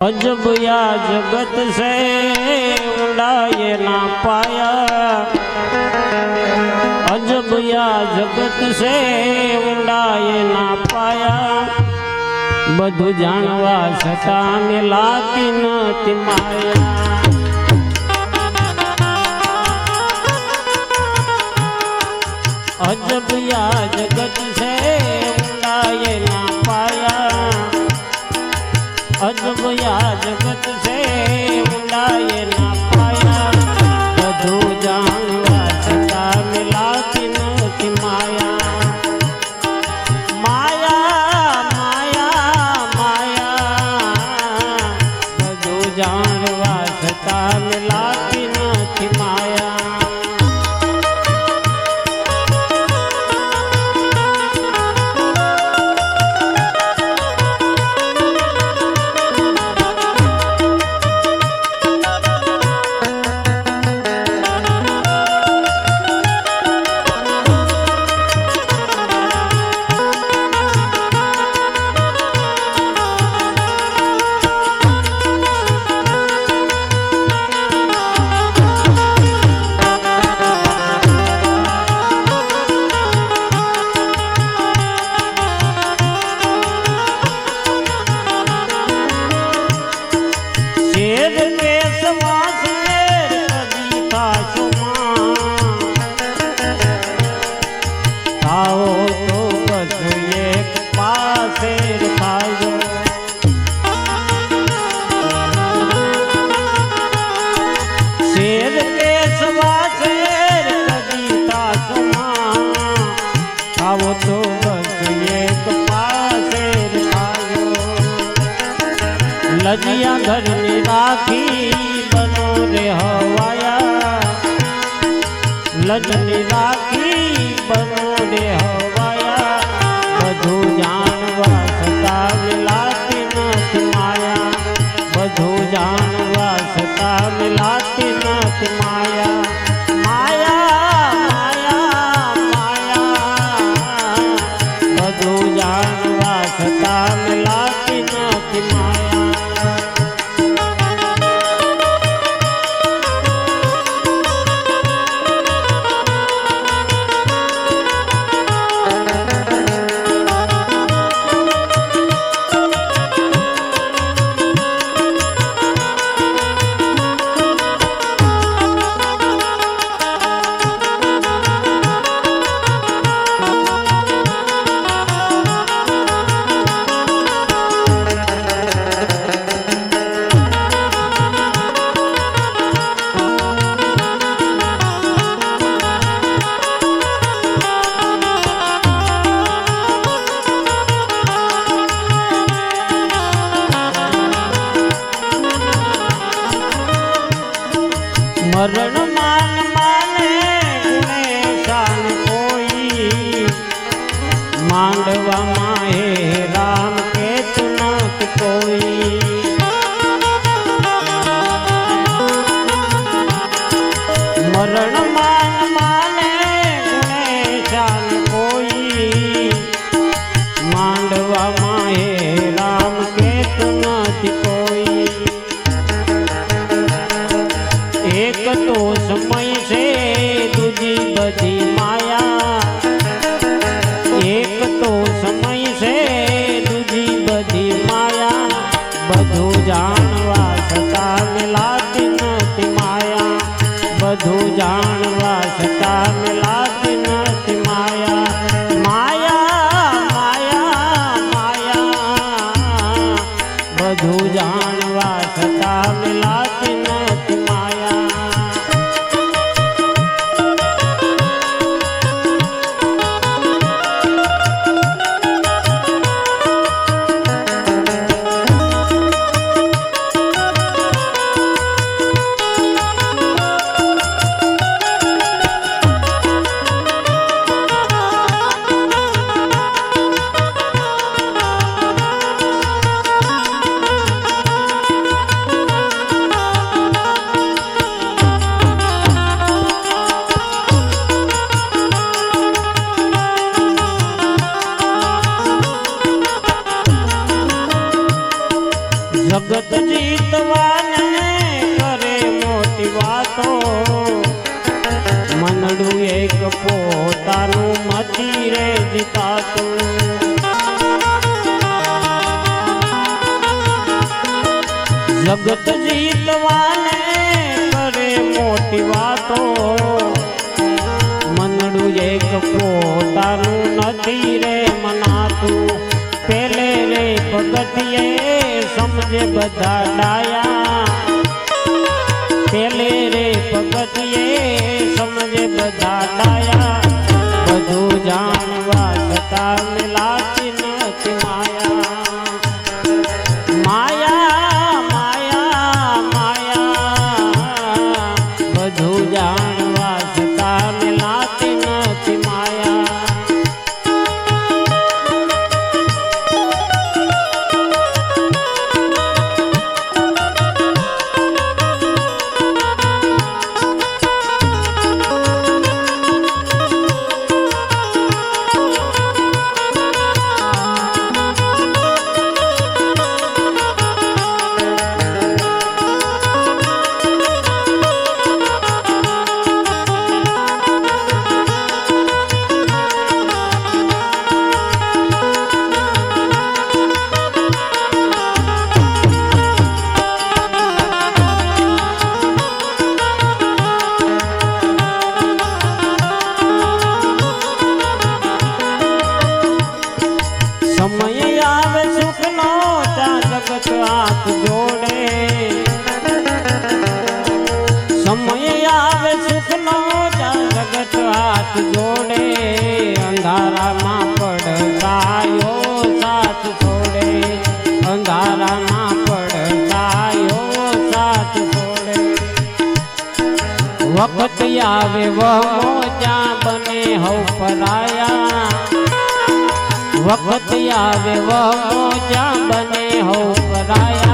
अजब या जगत से उड़ाए ना पाया, अजब या जगत से उड़ाए ना पाया। बधु जानवा छता मिलाती नती माया। अजब या जगत से उड़ाए ना पाया, अजब या जगत से उड़ाए ना पाया। बधु जानवा छता मिलाती नती माया। माया माया माया, बधु जानवा छता मिलाती नती माया। तो बस एक पासे लजिया घर में राखी बनो रे हवाया। लजनी राखी बनो रे हवाया। बधु जानवा छता मिलाती नती माया। बधु जानवा छता मिलाती नती माया। माया माया माया, बधु जानवा छता मिलाती नती माया। मरण मान माने गुणे शान कोई। मांडवा माहे राम के चुनत कोई। मरण मान माने गुणे शान कोई। मांडवा माहे राम के चुनत कोई। एक तो समय से दूजी बधी माया। एक तो समय से दूजी बधी माया। बधु जानवा छता मिलाती नती माया। बधु जानवा छता मिलाती नती माया। माया माया माया, बधु जानवा छता मिलाती नती माया। જીતવાને કરે મોટી વાતો મનડું એક પોતાનું મતી રે જીતાતું જગત જીતવાને કરે મોટી વાતો મનડું એક પોતાનું નથી રે મનાતું પેલે રે પગથિયે સમજે બધા ડાયા પેલે રે પગથિયે સમજે બધા ડાયા બધું જાણવા છતાં મિલાતી નથી માયા માયા માયા બધું જાણવા છતાં મિલાતી નથી માયા સમય આવે સુખનો ત્યાં જગત હાથ જોડે સમય આવે સુખનો ત્યાં જગત હાથ જોડે અંધારામાં પડતાયો સાથ છોડે અંધારામાં પડતાયો સાથ છોડે વખત આવે વહમો જ્યાં બને હવ પરાયા વખત આવે વહમો જ્યાં બને હો પરાયા